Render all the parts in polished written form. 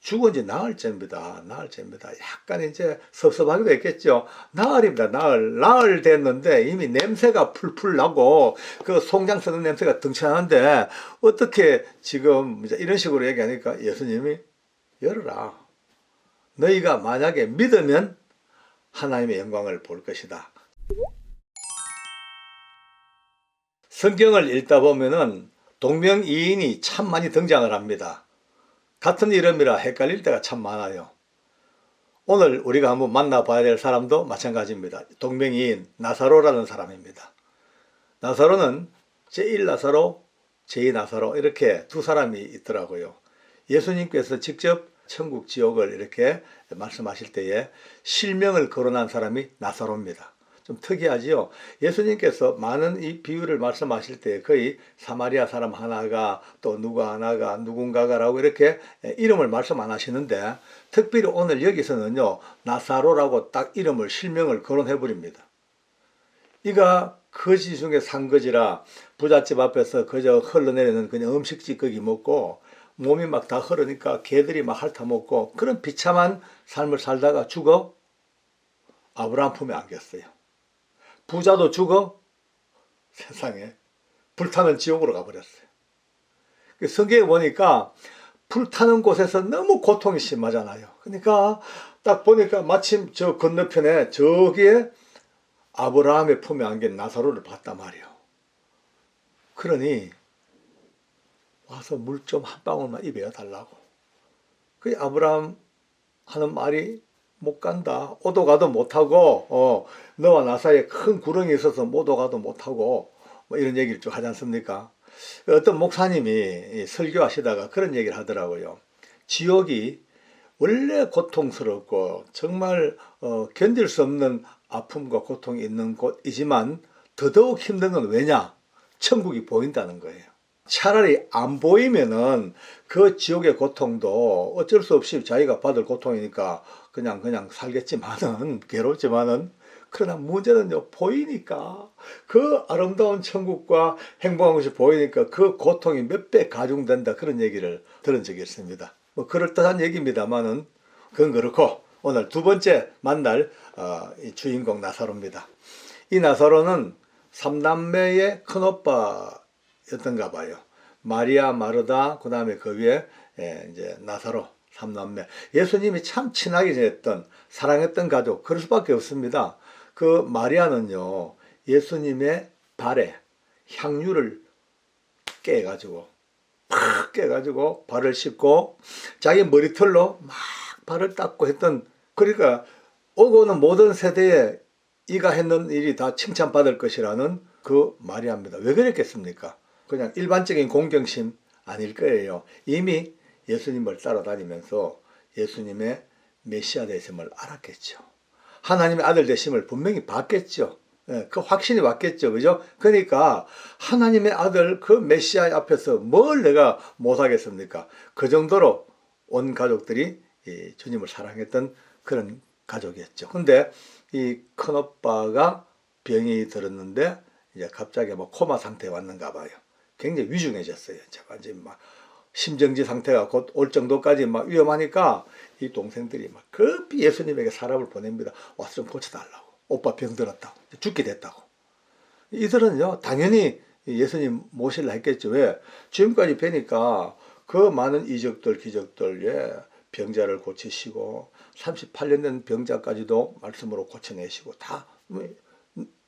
죽은 지 나흘째입니다. 나흘째입니다. 약간 이제 섭섭하기도 했겠죠. 나흘입니다. 나흘 됐는데 이미 냄새가 풀풀 나고 그 송장 쓰는 냄새가 등천하는데 어떻게 지금 이런 식으로 얘기하니까 예수님이 열어라. 너희가 만약에 믿으면 하나님의 영광을 볼 것이다. 성경을 읽다 보면은 동명이인이 참 많이 등장을 합니다. 같은 이름이라 헷갈릴 때가 참 많아요. 오늘 우리가 한번 만나봐야 될 사람도 마찬가지입니다. 동명이인 나사로라는 사람입니다. 나사로는 제1나사로, 제2나사로 이렇게 두 사람이 있더라고요. 예수님께서 직접 천국 지옥을 이렇게 말씀하실 때에 실명을 거론한 사람이 나사로입니다. 좀 특이하지요. 예수님께서 많은 이 비유를 말씀하실 때 거의 사마리아 사람 하나가 또 누가 하나가 누군가가라고 이렇게 이름을 말씀 안 하시는데 특별히 오늘 여기서는요 나사로라고 딱 이름을 실명을 거론해 버립니다. 이가 거지 중에 산 거지라 부잣집 앞에서 그저 흘러내리는 그냥 음식 찌꺼기 먹고 몸이 막 다 흐르니까 개들이 막 핥아먹고 그런 비참한 삶을 살다가 죽어 아브라함 품에 안겼어요. 부자도 죽어 세상에 불타는 지옥으로 가버렸어요. 성경에 보니까 불타는 곳에서 너무 고통이 심하잖아요. 그러니까 딱 보니까 마침 저 건너편에 저기에 아브라함의 품에 안긴 나사로를 봤단 말이에요. 그러니 와서 물 좀 한 방울만 입에 달라고. 그 아브라함 하는 말이 못 간다. 오도 가도 못하고 너와 나 사이에 큰 구렁이 있어서 오도 가도 못하고 뭐 이런 얘기를 좀 하지 않습니까? 어떤 목사님이 설교하시다가 그런 얘기를 하더라고요. 지옥이 원래 고통스럽고 정말 견딜 수 없는 아픔과 고통이 있는 곳이지만 더더욱 힘든 건 왜냐? 천국이 보인다는 거예요. 차라리 안 보이면은 그 지옥의 고통도 어쩔 수 없이 자기가 받을 고통이니까 그냥 살겠지만은 괴롭지만은 그러나 문제는요 보이니까 그 아름다운 천국과 행복한 것이 보이니까 그 고통이 몇 배 가중된다 그런 얘기를 들은 적이 있습니다. 뭐 그럴듯한 얘기입니다만은 그건 그렇고 오늘 두 번째 만날 이 주인공 나사로입니다. 이 나사로는 삼남매의 큰오빠였던가 봐요. 마리아, 마르다, 그 다음에 그 위에 이제 나사로 삼남매. 예수님이 참 친하게 지냈던 사랑했던 가족 그럴 수밖에 없습니다. 그 마리아는요 예수님의 발에 향유를 깨가지고 팍 깨가지고 발을 씻고 자기 머리털로 막 발을 닦고 했던 그러니까 오고 오는 모든 세대에 이가 했는 일이 다 칭찬받을 것이라는 그 마리아입니다. 왜 그랬겠습니까? 그냥 일반적인 공경심 아닐 거예요. 이미 예수님을 따라다니면서 예수님의 메시아 되심을 알았겠죠. 하나님의 아들 되심을 분명히 봤겠죠. 그 확신이 왔겠죠. 그죠? 그러니까 하나님의 아들 그 메시아 앞에서 뭘 내가 못하겠습니까? 그 정도로 온 가족들이 이 주님을 사랑했던 그런 가족이었죠. 근데 이 큰오빠가 병이 들었는데 이제 갑자기 뭐 코마 상태에 왔는가 봐요. 굉장히 위중해졌어요. 완전 막 심정지 상태가 곧 올 정도까지 막 위험하니까 이 동생들이 막 급히 예수님에게 사람을 보냅니다. 와서 좀 고쳐달라고. 오빠 병 들었다고. 죽게 됐다고. 이들은요, 당연히 예수님 모실라 했겠죠. 왜? 지금까지 뵈니까 그 많은 이적들, 기적들, 예, 병자를 고치시고, 38년 된 병자까지도 말씀으로 고쳐내시고, 다,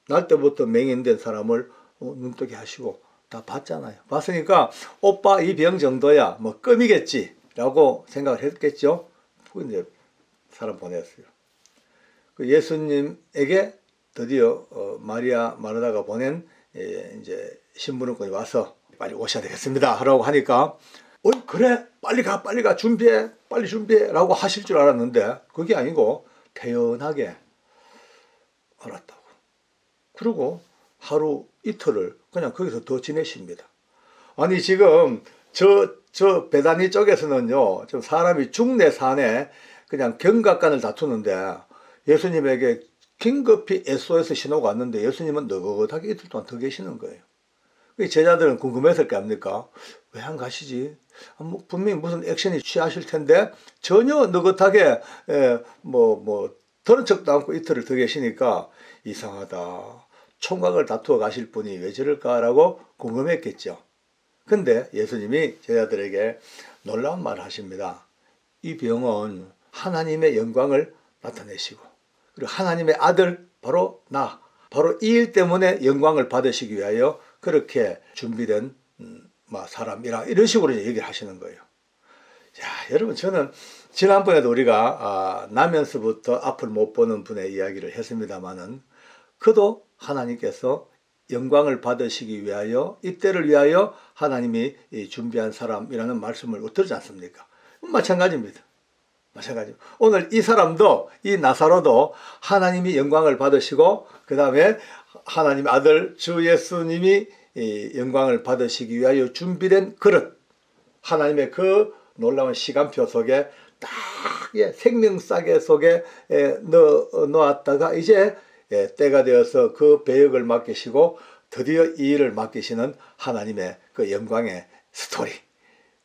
날 때부터 맹인된 사람을 눈뜨게 하시고, 다 봤잖아요. 봤으니까, 오빠 이 병 정도야, 뭐, 껌이겠지. 라고 생각을 했겠죠. 이제 사람 보냈어요. 그 예수님에게 드디어 마리아 마르다가 보낸 이제 신부름꾼이 와서 빨리 오셔야 되겠습니다 하라고 하니까 그래 빨리 가 준비해 빨리 준비해 라고 하실 줄 알았는데 그게 아니고 태연하게 알았다고. 그리고 하루 이틀을 그냥 거기서 더 지내십니다. 아니 지금 저 베다니 쪽에서는요 좀 사람이 죽네 사네 그냥 경각간을 다투는데 예수님에게 긴급히 SOS 신호가 왔는데 예수님은 느긋하게 이틀 동안 더 계시는 거예요. 제자들은 궁금했을 거 아닙니까? 왜 안 가시지? 분명히 무슨 액션이 취하실 텐데 전혀 느긋하게 들은 척도 않고 이틀을 더 계시니까 이상하다. 총각을 다투어 가실 분이 왜 저럴까라고 궁금했겠죠. 근데 예수님이 제자들에게 놀라운 말을 하십니다. 이 병은 하나님의 영광을 나타내시고 그리고 하나님의 아들 바로 바로 이 일 때문에 영광을 받으시기 위하여 그렇게 준비된 사람이라 이런 식으로 얘기를 하시는 거예요. 자, 여러분 저는 지난번에도 우리가 나면서부터 앞을 못 보는 분의 이야기를 했습니다마는 그도 하나님께서 영광을 받으시기 위하여 이때를 위하여 하나님이 준비한 사람이라는 말씀을 들지 않습니까? 마찬가지입니다. 마찬가지. 오늘 이 사람도 이 나사로도 하나님이 영광을 받으시고 그 다음에 하나님의 아들 주 예수님이 영광을 받으시기 위하여 준비된 그릇, 하나님의 그 놀라운 시간표 속에 딱 생명싸개 속에 넣었다가 이제 때가 되어서 그 배역을 맡기시고 드디어 이 일을 맡기시는 하나님의 그 영광의 스토리,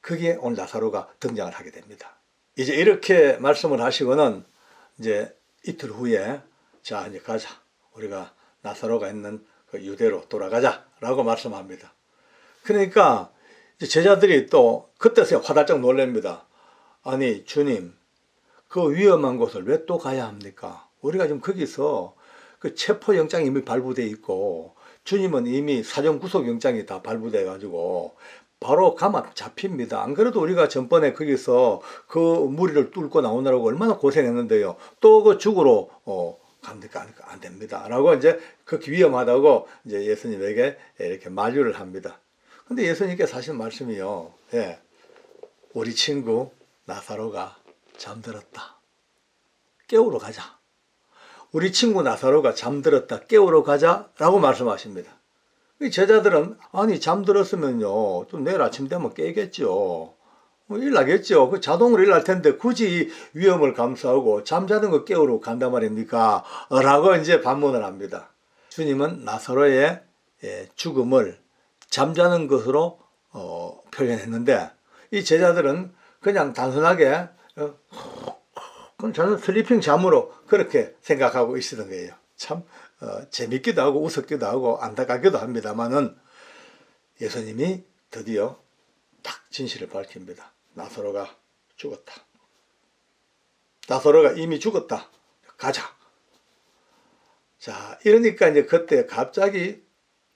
그게 오늘 나사로가 등장을 하게 됩니다. 이제 이렇게 말씀을 하시고는 이제 이틀 후에 자 이제 가자, 우리가 나사로가 있는 그 유대로 돌아가자 라고 말씀합니다. 그러니까 이제 제자들이 또 그때서야 화들짝 놀랍니다. 아니 주님, 그 위험한 곳을 왜 또 가야 합니까? 우리가 지금 거기서 그 체포영장이 이미 발부돼 있고 주님은 이미 사전구속영장이 다 발부돼 가지고 바로 가면 잡힙니다. 안 그래도 우리가 전번에 거기서 그 무리를 뚫고 나오느라고 얼마나 고생했는데요. 또 그 죽으러 갑니까? 안 됩니다. 라고 이제 그렇게 위험하다고 이제 예수님에게 이렇게 만류를 합니다. 근데 예수님께서 하신 말씀이요. 우리 친구 나사로가 잠들었다. 깨우러 가자. 우리 친구 나사로가 잠들었다. 깨우러 가자라고 말씀하십니다. 제자들은 아니 잠들었으면요 또 내일 아침 되면 깨겠죠. 일 나겠죠. 그 자동으로 일 날 텐데 굳이 위험을 감수하고 잠자는 거 깨우러 간단 말입니까? 라고 이제 반문을 합니다. 주님은 나사로의 죽음을 잠자는 것으로 표현했는데 이 제자들은 그냥 단순하게 저는 슬리핑 잠으로 그렇게 생각하고 있었던 거예요. 참 재밌기도 하고 웃었기도 하고 안타깝기도 합니다만은 예수님이 드디어 딱 진실을 밝힙니다. 나사로가 죽었다. 나사로가 이미 죽었다. 가자. 자, 이러니까 이제 그때 갑자기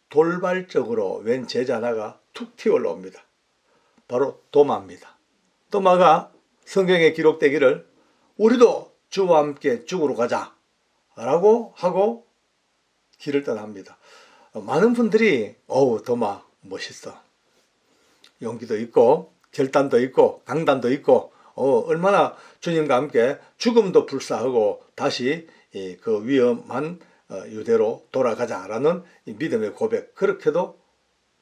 돌발적으로 웬 제자 하나가 툭 튀어 올라옵니다. 바로 도마입니다. 도마가 성경에 기록되기를 우리도 주와 함께 죽으러 가자 라고 하고 길을 떠납니다. 많은 분들이 도마 멋있어. 용기도 있고 결단도 있고 강단도 있고 얼마나 주님과 함께 죽음도 불사하고 다시 그 위험한 유대로 돌아가자라는 믿음의 고백, 그렇게도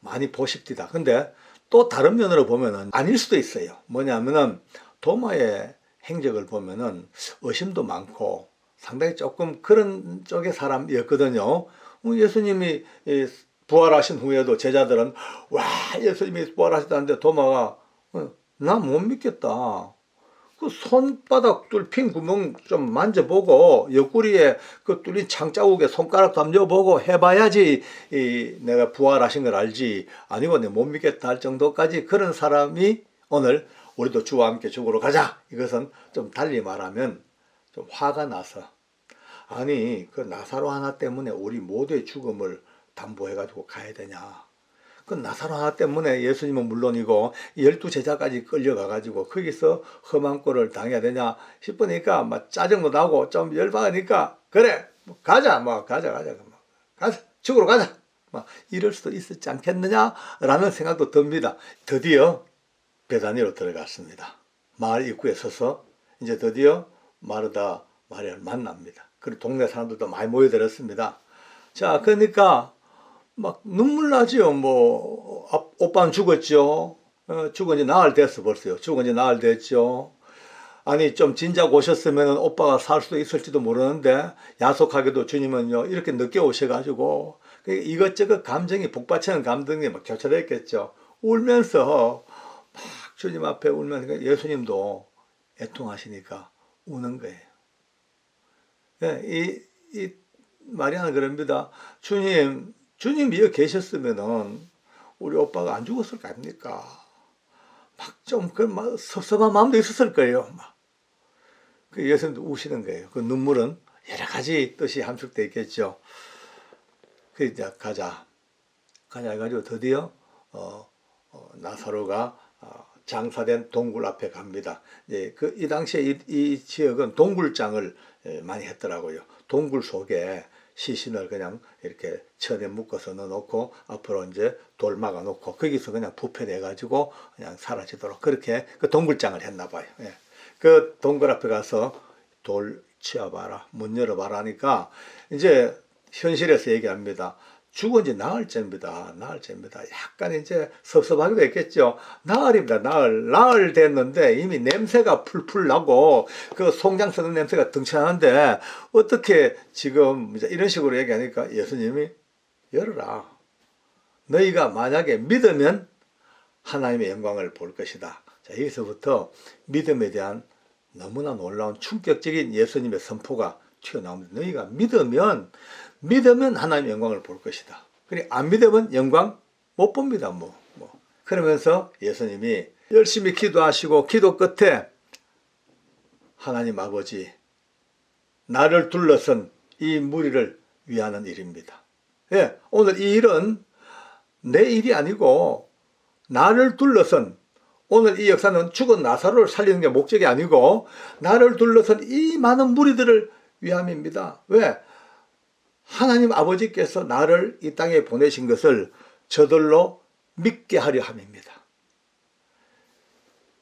많이 보십디다. 근데 또 다른 면으로 보면은 아닐 수도 있어요. 뭐냐면은 도마의 행적을 보면은 의심도 많고 상당히 조금 그런 쪽의 사람이었거든요. 예수님이 부활하신 후에도 제자들은 와, 예수님이 부활하셨다는데 도마가 나 못 믿겠다. 그 손바닥 뚫힌 구멍 좀 만져보고 옆구리에 그 뚫린 창자국에 손가락 담져보고 해봐야지 내가 부활하신 걸 알지, 아니고 내가 못 믿겠다 할 정도까지 그런 사람이 오늘 우리도 주와 함께 죽으러 가자, 이것은 좀 달리 말하면 좀 화가 나서, 아니 그 나사로 하나 때문에 우리 모두의 죽음을 담보해가지고 가야 되냐. 그 나사로 하나 때문에 예수님은 물론이고 12제자까지 끌려가가지고 거기서 험한 꼴을 당해야 되냐 싶으니까 막 짜증도 나고 좀 열받으니까 그래 가자, 가자 죽으러 가자, 막 이럴 수도 있었지 않겠느냐라는 생각도 듭니다. 드디어 베다니로 들어갔습니다. 마을 입구에 서서 이제 드디어 마르다 마리아를 만납니다. 그리고 동네 사람들도 많이 모여들었습니다. 자, 그러니까 막 눈물 나지요. 오빠는 죽었죠. 죽은 지 나흘 됐어. 벌써요. 죽은 지 나흘 됐죠. 아니 좀 진작 오셨으면 오빠가 살 수도 있을지도 모르는데 야속하게도 주님은요 이렇게 늦게 오셔가지고 이것저것 감정이 복받치는 감정이 막 교차됐겠죠. 울면서 막 주님 앞에 울면서 예수님도 애통하시니까 우는 거예요. 예, 이 마리아는 그럽니다. 주님이 여기 계셨으면은 우리 오빠가 안 죽었을 거 아닙니까? 막 좀 막 섭섭한 마음도 있었을 거예요. 막. 그 예수님도 우시는 거예요. 그 눈물은 여러 가지 뜻이 함축되어 있겠죠. 그 이제 가자 해가지고 드디어 나사로가 장사된 동굴 앞에 갑니다. 예, 이 당시에 이 지역은 동굴장을 많이 했더라고요. 동굴 속에 시신을 그냥 이렇게 천에 묶어서 넣어놓고 앞으로 이제 돌 막아 놓고 거기서 그냥 부패돼 가지고 그냥 사라지도록 그렇게 그 동굴장을 했나 봐요. 예. 그 동굴 앞에 가서 돌 치워봐라, 문 열어봐라 하니까 이제 현실에서 얘기합니다. 죽은 지 나흘째입니다. 약간 이제 섭섭하기도 했겠죠. 나흘입니다. 나흘 됐는데 이미 냄새가 풀풀 나고 그 송장 쓰는 냄새가 등쳐나는데 어떻게 지금 이제 이런 식으로 얘기하니까 예수님이 열어라. 너희가 만약에 믿으면 하나님의 영광을 볼 것이다. 자, 여기서부터 믿음에 대한 너무나 놀라운 충격적인 예수님의 선포가 튀어나옵니다. 너희가 믿으면 하나님의 영광을 볼 것이다. 그래 안 믿으면 영광 못 봅니다. 그러면서 예수님이 열심히 기도하시고 기도 끝에 하나님 아버지 나를 둘러선 이 무리를 위하는 일입니다. 예, 오늘 이 일은 내 일이 아니고 나를 둘러선 오늘 이 역사는 죽은 나사로를 살리는 게 목적이 아니고 나를 둘러선 이 많은 무리들을 위함입니다. 왜? 하나님 아버지께서 나를 이 땅에 보내신 것을 저들로 믿게 하려 함입니다.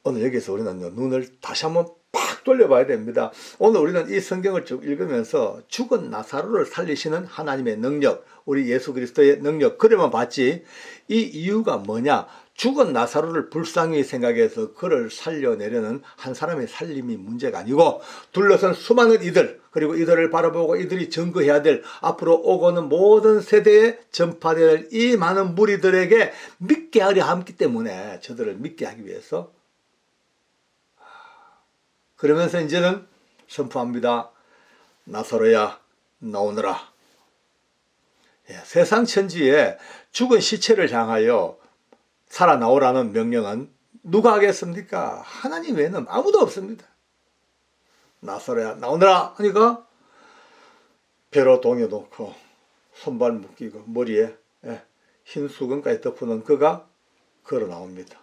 오늘 여기서 우리는 눈을 다시 한번 팍 돌려봐야 됩니다. 오늘 우리는 이 성경을 쭉 읽으면서 죽은 나사로를 살리시는 하나님의 능력, 우리 예수 그리스도의 능력, 그래만 봤지 이 이유가 뭐냐? 죽은 나사로를 불쌍히 생각해서 그를 살려내려는 한 사람의 살림이 문제가 아니고 둘러선 수많은 이들 그리고 이들을 바라보고 이들이 증거해야 될 앞으로 오고는 모든 세대에 전파될 이 많은 무리들에게 믿게 하려 함기 때문에 저들을 믿게 하기 위해서 그러면서 이제는 선포합니다. 나사로야 나오너라. 예, 세상 천지에 죽은 시체를 향하여 살아나오라는 명령은 누가 하겠습니까? 하나님 외에는 아무도 없습니다. 나사로야 나오너라 하니까 배로 동여놓고 손발 묶이고 머리에 흰 수건까지 덮어놓은 그가 걸어 나옵니다.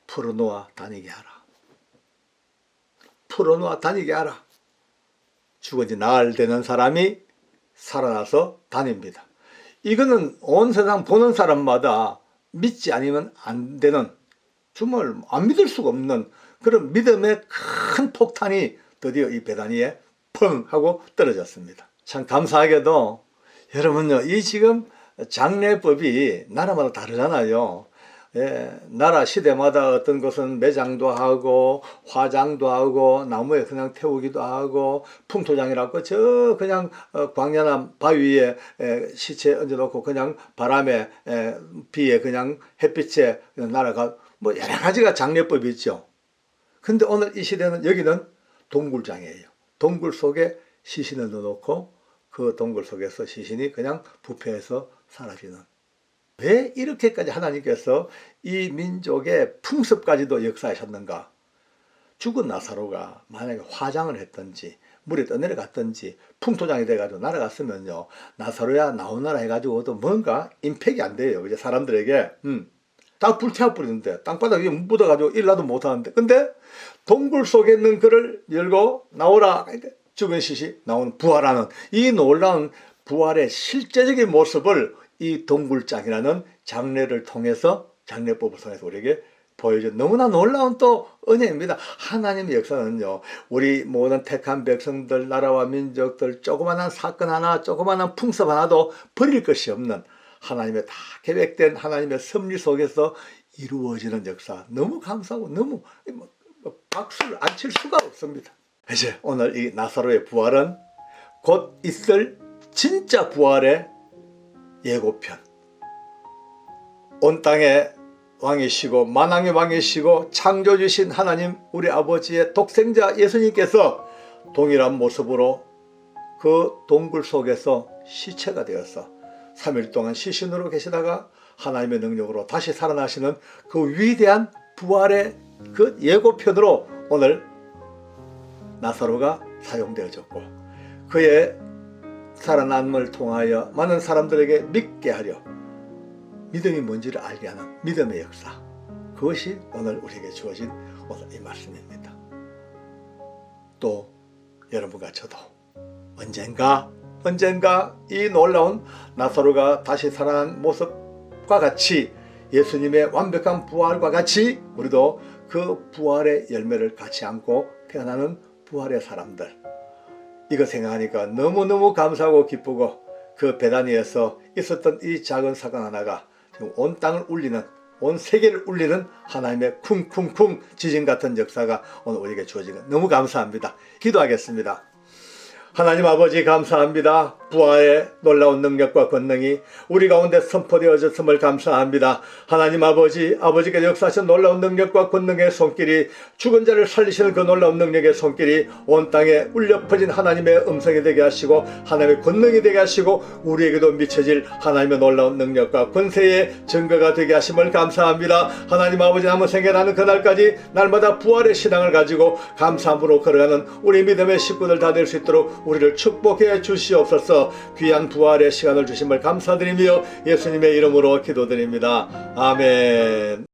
풀어놓아 다니게 하라. 풀어놓아 다니게 하라. 죽은 지 나흘 되는 사람이 살아나서 다닙니다. 이거는 온 세상 보는 사람마다 믿지 않으면 안 되는 정말 안 믿을 수가 없는 그런 믿음의 큰 폭탄이 드디어 이 베다니에 펑 하고 떨어졌습니다. 참 감사하게도 여러분요 이 지금 장례법이 나라마다 다르잖아요. 예, 나라 시대마다 어떤 것은 매장도 하고 화장도 하고 나무에 그냥 태우기도 하고 풍토장이라고 저 그냥 광야나 바위에 시체 얹어놓고 그냥 바람에 비에 그냥 햇빛에 그냥 날아가 뭐 여러 가지가 장례법이 있죠. 근데 오늘 이 시대는 여기는 동굴장이에요. 동굴 속에 시신을 넣어놓고 그 동굴 속에서 시신이 그냥 부패해서 사라지는. 왜 이렇게까지 하나님께서 이 민족의 풍습까지도 역사하셨는가? 죽은 나사로가 만약에 화장을 했든지 물에 떠내려갔든지 풍토장이 돼가지고 날아갔으면요 나사로야 나오너라 해가지고도 뭔가 임팩이 안 돼요. 이제 사람들에게 다 불태워버리는데 땅바닥에 묻어가지고 일나도 못하는데 근데 동굴 속에 있는 그를 열고 나오라 죽은 시시 나오는 부활하는 이 놀라운 부활의 실제적인 모습을 이 동굴장이라는 장례를 통해서 장례법을 통해서 우리에게 보여준 너무나 놀라운 또 은혜입니다. 하나님의 역사는요 우리 모든 택한 백성들 나라와 민족들 조그마한 사건 하나 조그마한 풍습 하나도 버릴 것이 없는 하나님의 다 계획된 하나님의 섭리 속에서 이루어지는 역사 너무 감사하고 너무 박수를 안 칠 수가 없습니다. 이제 오늘 이 나사로의 부활은 곧 있을 진짜 부활의 예고편. 온 땅의 왕이시고 만왕의 왕이시고 창조주신 하나님 우리 아버지의 독생자 예수님께서 동일한 모습으로 그 동굴 속에서 시체가 되어서 3일 동안 시신으로 계시다가 하나님의 능력으로 다시 살아나시는 그 위대한 부활의 그 예고편으로 오늘 나사로가 사용되어졌고, 그의 살아남음을 통하여 많은 사람들에게 믿게 하려 믿음이 뭔지를 알게 하는 믿음의 역사, 그것이 오늘 우리에게 주어진 오늘 이 말씀입니다. 또 여러분과 저도 언젠가 이 놀라운 나사로가 다시 살아난 모습과 같이, 예수님의 완벽한 부활과 같이 우리도 그 부활의 열매를 같이 안고 태어나는 부활의 사람들, 이거 생각하니까 너무너무 감사하고 기쁘고, 그 베다니에서 있었던 이 작은 사건 하나가 지금 온 땅을 울리는, 온 세계를 울리는 하나님의 쿵쿵쿵 지진 같은 역사가 오늘 우리에게 주어진 것 너무 감사합니다. 기도하겠습니다. 하나님 아버지 감사합니다. 부활의 놀라운 능력과 권능이 우리 가운데 선포되어졌음을 감사합니다. 하나님 아버지께서 역사하신 놀라운 능력과 권능의 손길이, 죽은 자를 살리시는 그 놀라운 능력의 손길이 온 땅에 울려 퍼진 하나님의 음성이 되게 하시고 하나님의 권능이 되게 하시고 우리에게도 미쳐질 하나님의 놀라운 능력과 권세의 증거가 되게 하심을 감사합니다. 하나님 아버지, 남은 생애나는 그날까지 날마다 부활의 신앙을 가지고 감사함으로 걸어가는 우리 믿음의 식구들 다 될 수 있도록 우리를 축복해 주시옵소서. 귀한 부활의 시간을 주심을 감사드리며 예수님의 이름으로 기도드립니다. 아멘.